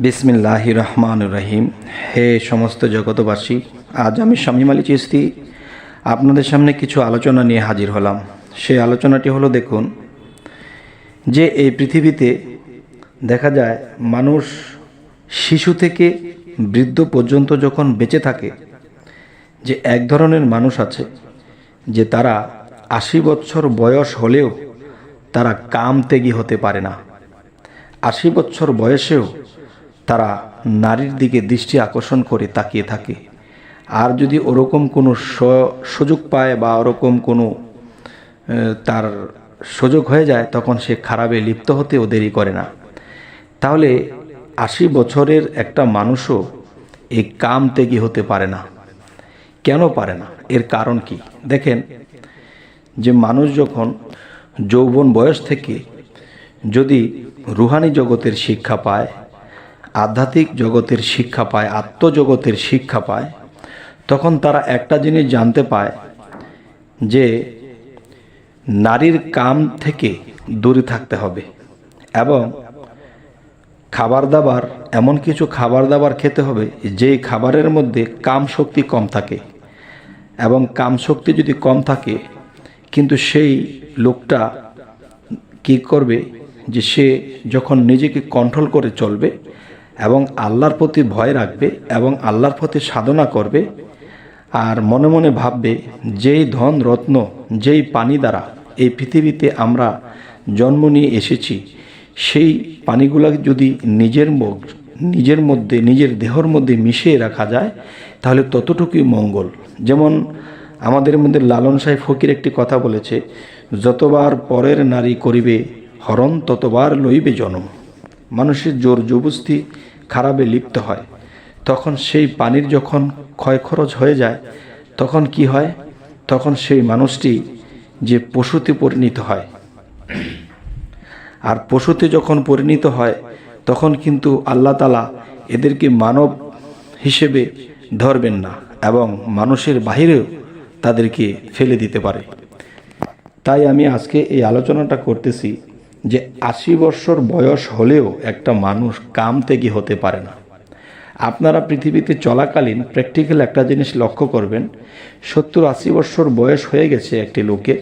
বিসমিল্লাহির রহমানির রহিম। হে সমস্ত জগতবাসী, আজ আমি শামীম আলী চিশতি আপনাদের সামনে কিছু আলোচনা নিয়ে হাজির হলাম। সেই আলোচনাটি হলো, দেখুন যে এই পৃথিবীতে দেখা যায় মানুষ শিশু থেকে বৃদ্ধ পর্যন্ত যখন বেঁচে থাকে, যে এক ধরনের মানুষ আছে যে তারা ৮০ বছর বয়স হলেও তারা কামত্যাগী হতে পারে না। ৮০ বছর বয়সেও তারা নারীর দিকে দৃষ্টি আকর্ষণ করে তাকিয়ে থাকে। আর যদি ওরকম কোনো সুযোগ পায় বা ওরকম কোনো তার সুযোগ হয়ে যায়, তখন সে খারাপে লিপ্ত হতেও দেরি করে না। তাহলে ৮০ বছরের একটা মানুষও এই কামত্যাগী হতে পারে না। কেন পারে না? এর কারণ কি? দেখেন, যে মানুষ যখন যৌবন বয়স থেকে যদি রুহানি জগতের শিক্ষা পায়, আধ্যাত্মিক জগতের শিক্ষা পায়, আত্মজগতের শিক্ষা পায়, তখন তারা একটা জিনিস জানতে পায় যে নারীর কাম থেকে দূরে থাকতে হবে এবং খাবার দাবার, এমন কিছু খাবার দাবার খেতে হবে যেই খাবারের মধ্যে কাম শক্তি কম থাকে। এবং কাম শক্তি যদি কম থাকে, কিন্তু সেই লোকটা কি করবে, যে সে যখন নিজেকে কন্ট্রোল করে চলবে এবং আল্লাহর প্রতি ভয় রাখবে এবং আল্লাহর প্রতি সাধনা করবে, আর মনে মনে ভাববে যেই ধন রত্ন, যেই পানি দ্বারা এই পৃথিবীতে আমরা জন্ম নিয়ে এসেছি, সেই পানিগুলো যদি নিজের মধ্যে, নিজের দেহর মধ্যে মিশিয়ে রাখা যায়, তাহলে ততটুকুই মঙ্গল। যেমন আমাদের মধ্যে লালন সাহেব ফকির একটি কথা বলেছে, যতবার পরের নারী করিবে হরণ, ততবার লইবে জনম। মানুষের জোর জবরদস্তি খারাপে লিপ্ত হয়, তখন সেই পানির যখন ক্ষয় খরচ হয়ে যায়, তখন কি হয়? তখন সেই মানুষটি যে পশুতে পরিণত হয়। আর পশুতে যখন পরিণত হয়, তখন কিন্তু আল্লাহ তাআলা এদেরকে মানব হিসেবে ধরবেন না এবং মানুষের বাহিরেও তাদেরকে ফেলে দিতে পারে। তাই আমি আজকে এই আলোচনাটা করতেছি যে ৮০ বছর বয়স হলেও একটা মানুষ কামত্যাগী হতে পারে না। আপনারা পৃথিবীতে চলাকালীন প্র্যাকটিক্যাল একটা জিনিস লক্ষ্য করবেন, ৭০-৮০ বছর বয়স হয়ে গেছে একটি লোকের,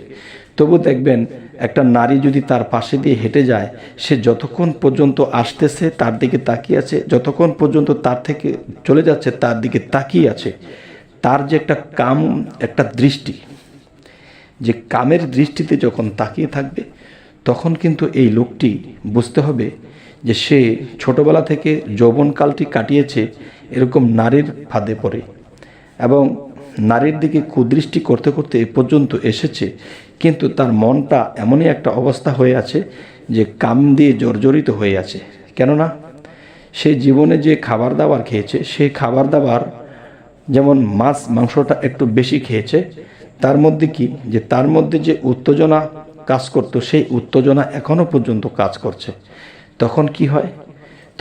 তবু দেখবেন একটা নারী যদি তার পাশে দিয়ে হেঁটে যায়, সে যতক্ষণ পর্যন্ত আসতেছে তার দিকে তাকিয়ে আছে, যতক্ষণ পর্যন্ত তার থেকে চলে যাচ্ছে তার দিকে তাকিয়ে আছে। তার যে একটা কাম, একটা দৃষ্টি, যে কামের দৃষ্টিতে যখন তাকিয়ে থাকবে, তখন কিন্তু এই লোকটি বুঝতে হবে যে সে ছোটবেলা থেকে যৌবনকালটি কাটিয়েছে এরকম নারীর ফাঁদে পড়ে এবং নারীর দিকে কুদৃষ্টি করতে করতে এ পর্যন্ত এসেছে। কিন্তু তার মনটা এমনই একটা অবস্থা হয়ে আছে যে কাম দিয়ে জর্জরিত হয়ে আছে। কেননা সে জীবনে যে খাবার দাবার খেয়েছে, সেই খাবার দাবার, যেমন মাছ মাংসটা একটু বেশি খেয়েছে, তার মধ্যে কি, যে তার মধ্যে যে উত্তেজনা কাজ করতো, সেই উত্তেজনা এখনো পর্যন্ত কাজ করছে। তখন কি হয়?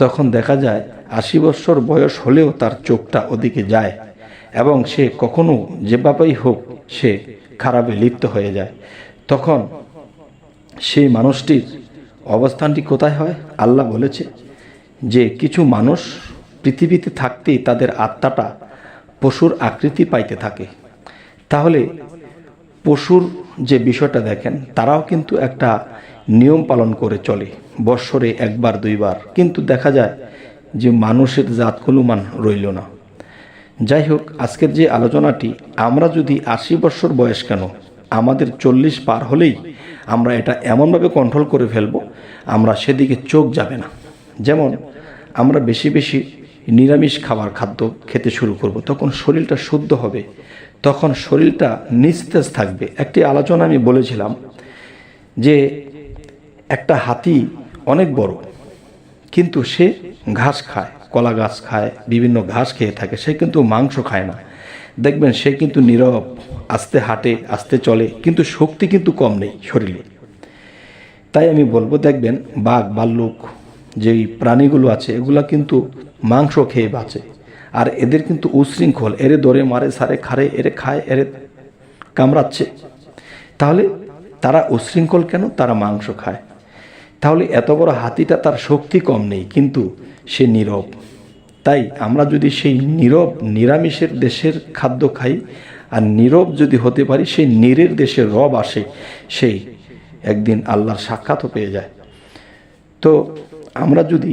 তখন দেখা যায় ৮০ বছর বয়স হলেও তার চোখটা ওদিকে যায় এবং সে কখনো যেভাবেই হোক সে খারাপে লিপ্ত হয়ে যায়। তখন সেই মানুষটির অবস্থানটি কোথায় হয়? আল্লাহ বলেছে যে কিছু মানুষ পৃথিবীতে থাকতেই তাদের আত্মাটা পশুর আকৃতি পাইতে থাকে। তাহলে পশুর যে বিষয়টা দেখেন, তারাও কিন্তু একটা নিয়ম পালন করে চলে, বৎসরে একবার দুইবার, কিন্তু দেখা যায় যে মানুষের জাত কোনো মান রইল না। যাই হোক, আজকের যে আলোচনাটি, আমরা যদি ৮০ বছর বয়স কেন, আমাদের ৪০ পার হলেই আমরা এটা এমনভাবে কন্ট্রোল করে ফেলব, আমরা সেদিকে চোখ যাবে না। যেমন আমরা বেশি বেশি নিরামিষ খাদ্য খেতে শুরু করব, তখন শরীরটা শুদ্ধ হবে, তখন শরীরটা নিস্তেজ থাকবে। একটি আলোচনা আমি বলেছিলাম যে একটা হাতি অনেক বড়, কিন্তু সে ঘাস খায়, কলা গাছ খায়, বিভিন্ন ঘাস খেয়ে থাকে, সে কিন্তু মাংস খায় না। দেখবেন সে কিন্তু নীরব, আস্তে হাঁটে, আস্তে চলে, কিন্তু শক্তি কিন্তু কম নেই শরীরে। তাই আমি বলবো, দেখবেন বাঘ, ভাল্লুক, যেই প্রাণীগুলো আছে, এগুলা কিন্তু মাংস খেয়ে বাঁচে, আর এদের কিন্তু উশৃঙ্খল, এরে ধরে মারে, সারে খারে, এরে খায়, এরে কামড়াচ্ছে। তাহলে তারা উশৃঙ্খল কেন? তারা মাংস খায়। তাহলে এত বড় হাতিটা তার শক্তি কম নেই, কিন্তু সে নীরব। তাই আমরা যদি সেই নীরব নিরামিষের দেশের খাদ্য খাই আর নীরব যদি হতে পারি, সেই নীরের দেশের রব আসে, সেই একদিন আল্লাহর সাক্ষাৎও পেয়ে যায়। তো আমরা যদি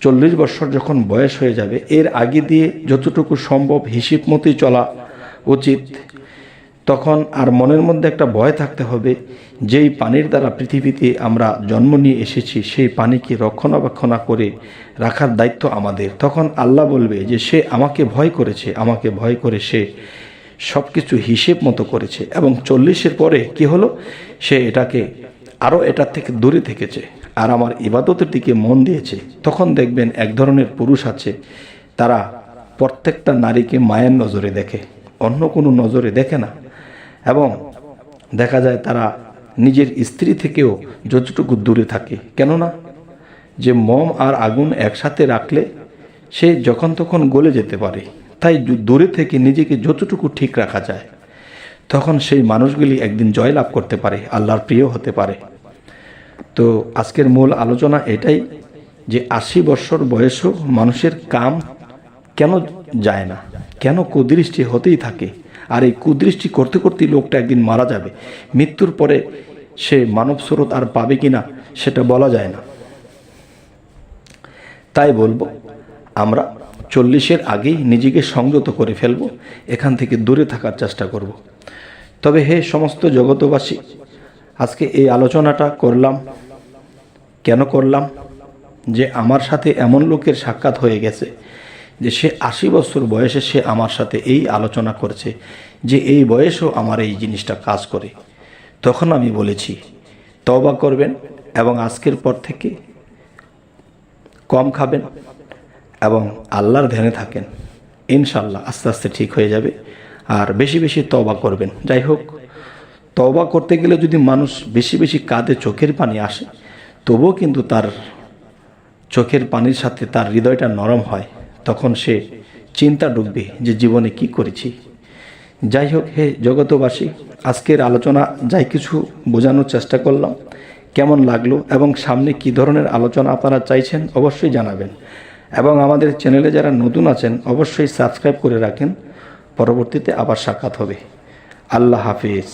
40 বছর যখন বয়স হয়ে যাবে, এর আগে দিয়ে যতটুকু সম্ভব হিসেব মতোই চলা উচিত। তখন আর মনের মধ্যে একটা ভয় থাকতে হবে, যেই পানির দ্বারা পৃথিবীতে আমরা জন্ম নিয়ে এসেছি, সেই পানিকে রক্ষণাবেক্ষণা করে রাখার দায়িত্ব আমাদের। তখন আল্লাহ বলবে যে সে আমাকে ভয় করেছে, আমাকে ভয় করে সে সব কিছু হিসেব মতো করেছে। এবং 40-এর পরে কি হলো, সে এটাকে আরও এটার থেকে দূরে থেকেছে আর আমার ইবাদতের দিকে মন দিয়েছে। তখন দেখবেন এক ধরনের পুরুষ আছে, তারা প্রত্যেকটা নারীকে মায়ের নজরে দেখে, অন্য কোনো নজরে দেখে না। এবং দেখা যায় তারা নিজের স্ত্রী থেকেও যতটুকু দূরে থাকে। কেননা যে মোম আর আগুন একসাথে রাখলে সে যখন তখন গলে যেতে পারে। তাই দূরে থেকে নিজেকে যতটুকু ঠিক রাখা যায়, তখন সেই মানুষগুলি একদিন জয়লাভ করতে পারে, আল্লাহর প্রিয় হতে পারে। তো আজকের মূল আলোচনা এটাই যে 80 বছর বয়সেও মানুষের কাম কেন যায় না, কেন কুদৃষ্টি হতেই থাকে। আর এই কুদৃষ্টি করতে করতেই লোকটা একদিন মারা যাবে। মৃত্যুর পরে সে মানব স্রোত আর পাবে কিনা সেটা বলা যায় না। তাই বলবো, আমরা 40-এর আগেই নিজেকে সংযত করে ফেলব, এখান থেকে দূরে থাকার চেষ্টা করব। তবে হে সমস্ত জগতবাসী, আজকে এই আলোচনাটা করলাম, কেন করলাম, যে আমার সাথে এমন লোকের সাক্ষাৎ হয়ে গেছে যে সে 80 বছর বয়সে সে আমার সাথে এই আলোচনা করছে যে এই বয়সেও আমার এই জিনিসটা কাজ করে। তখন আমি বলেছি তওবা করবেন এবং আজকের পর থেকে কম খাবেন এবং আল্লাহর ধ্যানে থাকেন, ইনশাল্লাহ আস্তে আস্তে ঠিক হয়ে যাবে। আর বেশি বেশি তওবা করবেন। যাই হোক, তওবা করতে গেলে যদি মানুষ বেশি বেশি কাঁদে, চোখের পানি আসে, তবুও কিন্তু তার চোখের পানির সাথে তার হৃদয়টা নরম হয়। তখন সে চিন্তা ডুববে যে জীবনে কি করেছি। যাই হোক, হে জগতবাসী, আজকের আলোচনা যাই কিছু বোঝানোর চেষ্টা করলাম, কেমন লাগলো এবং সামনে কি ধরনের আলোচনা আপনারা চাইছেন অবশ্যই জানাবেন। এবং আমাদের চ্যানেলে যারা নতুন আছেন অবশ্যই সাবস্ক্রাইব করে রাখেন। পরবর্তীতে আবার সাক্ষাৎ হবে। আল্লাহ হাফিজ।